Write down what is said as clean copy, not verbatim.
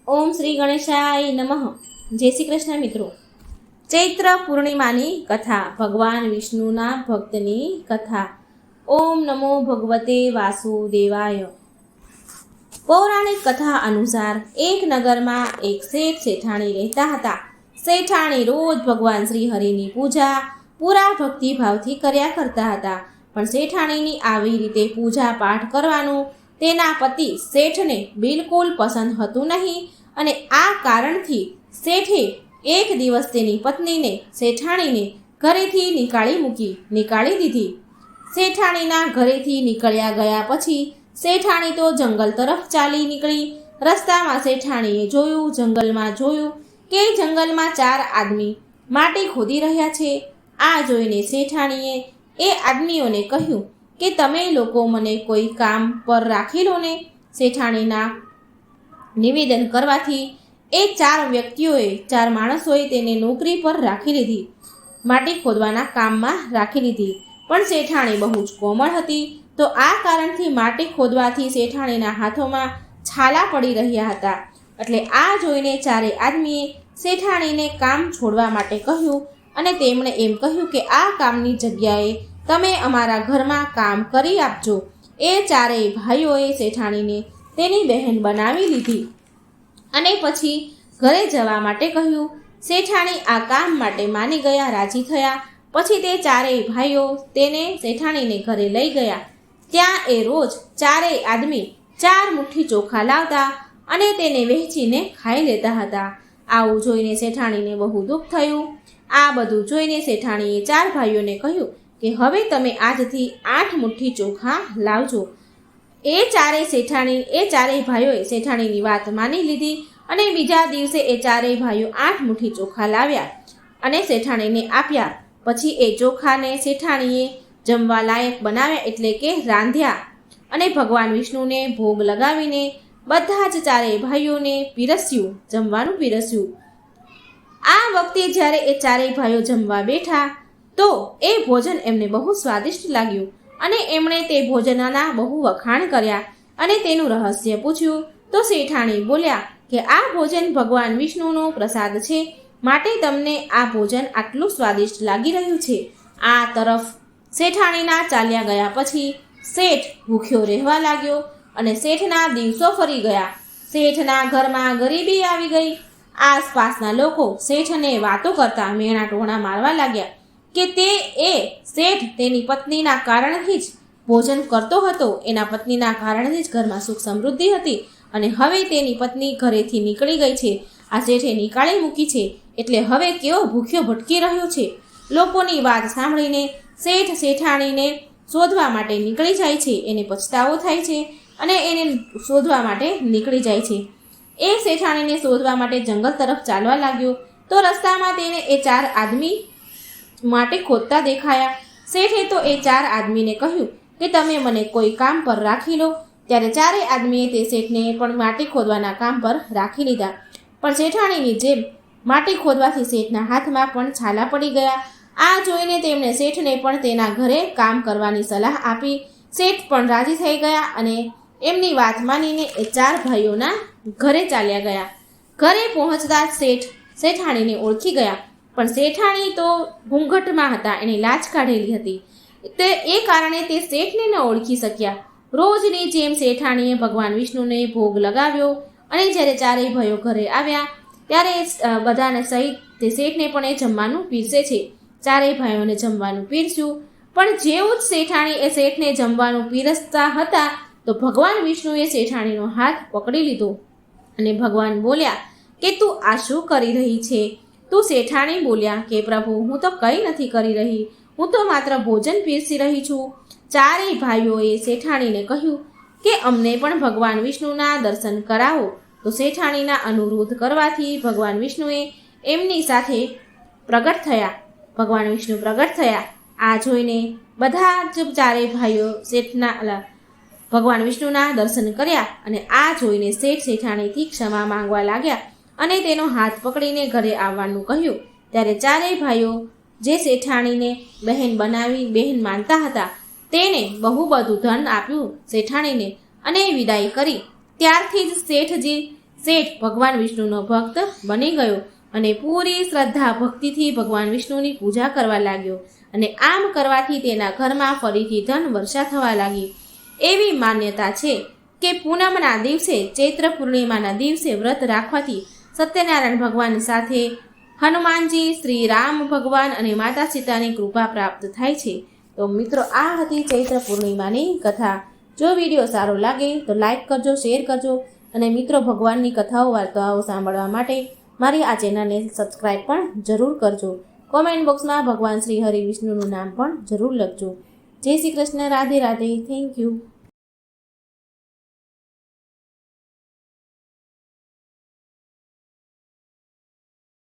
ઓમ શ્રી ગણેશાય નમઃ. જય શ્રી કૃષ્ણ મિત્રો. ચૈત્ર પૂર્ણિમાની કથા, ભગવાન વિષ્ણુના ભક્તની કથા. ઓમ નમો ભગવતે વાસુદેવાય. પૌરાણિક કથા અનુસાર એક નગરમાં એક શેઠ શેઠાણી રહેતા હતા. શેઠાણી રોજ ભગવાન શ્રી હરિની પૂજા પૂરા ભક્તિભાવથી કર્યા કરતા હતા. પણ શેઠાણીની આવી રીતે પૂજા પાઠ કરવાનું તેના પતિ શેઠને બિલકુલ પસંદ હતું નહીં, અને આ કારણથી શેઠે એક દિવસ તેની પત્નીને શેઠાણીને ઘરેથી નીકાળી દીધી. શેઠાણીના ઘરેથી નીકળ્યા ગયા પછી શેઠાણી તો જંગલ તરફ ચાલી નીકળી. રસ્તામાં શેઠાણીએ જંગલમાં જોયું કે જંગલમાં 4 આદમી માટી ખોદી રહ્યા છે. આ જોઈને શેઠાણીએ એ આદમીઓને કહ્યું કે તમે લોકો મને કોઈ કામ પર રાખી લો ને. શેઠાણીના નિવેદન કરવાથી એ 4 માણસોએ તેને નોકરી પર રાખી લીધી, માટી ખોદવાના કામમાં રાખી લીધી. પણ શેઠાણી બહુ જ કોમળ હતી, તો આ કારણથી માટી ખોદવાથી શેઠાણીના હાથોમાં છાલા પડી રહ્યા હતા. એટલે આ જોઈને 4 આદમીએ શેઠાણીને કામ છોડવા માટે કહ્યું, અને તેમણે એમ કહ્યું કે આ કામની જગ્યાએ તમે અમારા ઘરમાં કામ કરી આપજો. એ 4 ભાઈઓએ શેઠાણીને તેની બહેન બનાવી લીધી અને પછી ઘરે જવા માટે કહ્યું. શેઠાણી આ કામ માટે માની ગયા, રાજી થયા. પછી તે 4 ભાઈઓ તેને શેઠાણીને ઘરે લઈ ગયા. ત્યાં એ રોજ 4 આદમી 4 મુઠ્ઠી ચોખા લાવતા અને તેને વહેંચીને ખાઈ લેતા હતા. આવું જોઈને શેઠાણીને બહુ દુઃખ થયું. આ બધું જોઈને શેઠાણીએ 4 ભાઈઓને કહ્યું કે હવે તમે આજથી 8 મુઠ્ઠી ચોખા લાવજો. એ 4 ભાઈઓએ શેઠાણીની વાત માની લીધી, અને બીજા દિવસે એ 4 ભાઈઓ 8 મુઠ્ઠી ચોખા લાવ્યા અને શેઠાણીને આપ્યા. પછી એ ચોખાને શેઠાણીએ જમવા લાયક બનાવ્યા, એટલે કે રાંધ્યા, અને ભગવાન વિષ્ણુને ભોગ લગાવીને બધા જ 4 ભાઈઓને જમવાનું પીરસ્યું. આ વખતે જ્યારે એ 4 ભાઈઓ જમવા બેઠા તો એ ભોજન એમને બહુ સ્વાદિષ્ટ લાગ્યું, અને એમણે તે ભોજનના બહુ વખાણ કર્યા અને તેનું રહસ્ય પૂછ્યું. તો શેઠાણી બોલ્યા કે આ ભોજન ભગવાન વિષ્ણુનો પ્રસાદ છે, માટે તમને આ ભોજન આટલું સ્વાદિષ્ટ લાગી રહ્યું છે. આ તરફ શેઠાણીના ચાલ્યા ગયા પછી શેઠ ભૂખ્યો રહેવા લાગ્યો, અને શેઠના દિવસો ફરી ગયા. શેઠના ઘરમાં ગરીબી આવી ગઈ. આસપાસના લોકો શેઠને વાતો કરતા મેણા ટોણા મારવા લાગ્યા કે શેઠ તેની પત્નીના કારણથી જ ભોજન કરતો હતો, એના પત્નીના કારણથી જ ઘરમાં સુખ સમૃદ્ધિ હતી, અને હવે તેની પત્ની ઘરેથી નીકળી ગઈ છે. આ શેઠે નીકાળી મૂકી છે, એટલે હવે કેવો ભૂખ્યો ભટકી રહ્યો છે. લોકોની વાત સાંભળીને શેઠ શેઠાણીને શોધવા માટે નીકળી જાય છે. એને પછતાવો થાય છે અને એને શોધવા માટે નીકળી જાય છે. એ શેઠાણીને શોધવા માટે જંગલ તરફ ચાલવા લાગ્યો. તો રસ્તામાં તેને એ 4 આદમી માટી ખોદતા દેખાયા. શેઠે તો એ 4 આદમીને કહ્યું કે તમે મને કોઈ કામ પર રાખી લો. ત્યારે 4 આદમીએ તે શેઠને પણ માટી ખોદવાના કામ પર રાખી લીધા. પણ શેઠાણીની જેમ માટી ખોદવાથી શેઠના હાથમાં પણ છાલા પડી ગયા. આ જોઈને તેમણે શેઠને પણ તેના ઘરે કામ કરવાની સલાહ આપી. શેઠ પણ રાજી થઈ ગયા અને એમની વાત માનીને એ 4 ભાઈઓના ઘરે ચાલ્યા ગયા. ઘરે પહોંચતા શેઠ શેઠાણીને ઓળખી ગયા, પણ શેઠાણી તો ઘૂંઘટમાં હતા, એણે લાજ કાઢેલી હતી. એ કારણે તે શેઠને ન ઓળખી શક્યા. રોજની જેમ શેઠાણીએ ભગવાન વિષ્ણુને ભોગ લગાવ્યો, અને જ્યારે 4 ભાઈઓ ઘરે આવ્યા ત્યારે બધાને સહિત તે શેઠને પણ એ જમવાનું પીરસે છે. 4 ભાઈઓને જમવાનું પીરસ્યું. પણ જેવું જ શેઠાણી એ શેઠને જમવાનું પીરસતા હતા તો ભગવાન વિષ્ણુએ શેઠાણીનો હાથ પકડી લીધો, અને ભગવાન બોલ્યા કે તું આ શું કરી રહી છે? તું શેઠાણી બોલ્યા કે પ્રભુ, હું તો કંઈ નથી કરી રહી, હું તો માત્ર ભોજન પીરસી રહી છું. 4 ભાઈઓએ શેઠાણીને કહ્યું કે અમને પણ ભગવાન વિષ્ણુના દર્શન કરાવો. તો શેઠાણીના અનુરોધ કરવાથી ભગવાન વિષ્ણુ પ્રગટ થયા. આ જોઈને બધા જ 4 ભાઈઓ ભગવાન વિષ્ણુના દર્શન કર્યા, અને આ જોઈને શેઠ શેઠાણીથી ક્ષમા માંગવા લાગ્યા અને તેનો હાથ પકડીને ઘરે આવવાનું કહ્યું. ત્યારે 4 ભાઈઓ જે શેઠાણીને બહેન માનતા હતા તેને બહુ બધું ધન આપ્યું શેઠાણીને અને વિદાય કરી. ત્યારથી જ શેઠજી શેઠ ભગવાન વિષ્ણુનો ભક્ત બની ગયો અને પૂરી શ્રદ્ધા ભક્તિથી ભગવાન વિષ્ણુની પૂજા કરવા લાગ્યો અને આમ કરવાથી તેના ઘરમાં ફરીથી ધન વર્ષા થવા લાગી. એવી માન્યતા છે કે પૂનમના દિવસે ચૈત્ર પૂર્ણિમાના દિવસે વ્રત રાખવાથી સત્યનારાયણ ભગવાન સાથે હનુમાનજી, શ્રી રામ ભગવાન અને માતા સીતાની કૃપા પ્રાપ્ત થાય છે. તો મિત્રો, આ હતી ચૈત્ર પૂર્ણિમાની કથા. જો વિડીયો સારો લાગે તો લાઈક કરજો, શેર કરજો અને મિત્રો, ભગવાનની કથાઓ વાર્તાઓ સાંભળવા માટે મારી આ ચેનલને સબસ્ક્રાઈબ પણ જરૂર કરજો. કોમેન્ટ બોક્સમાં ભગવાન શ્રી હરિ વિષ્ણુનું નામ પણ જરૂર લખજો. જય શ્રી કૃષ્ણ. રાધે રાધે. Thank you.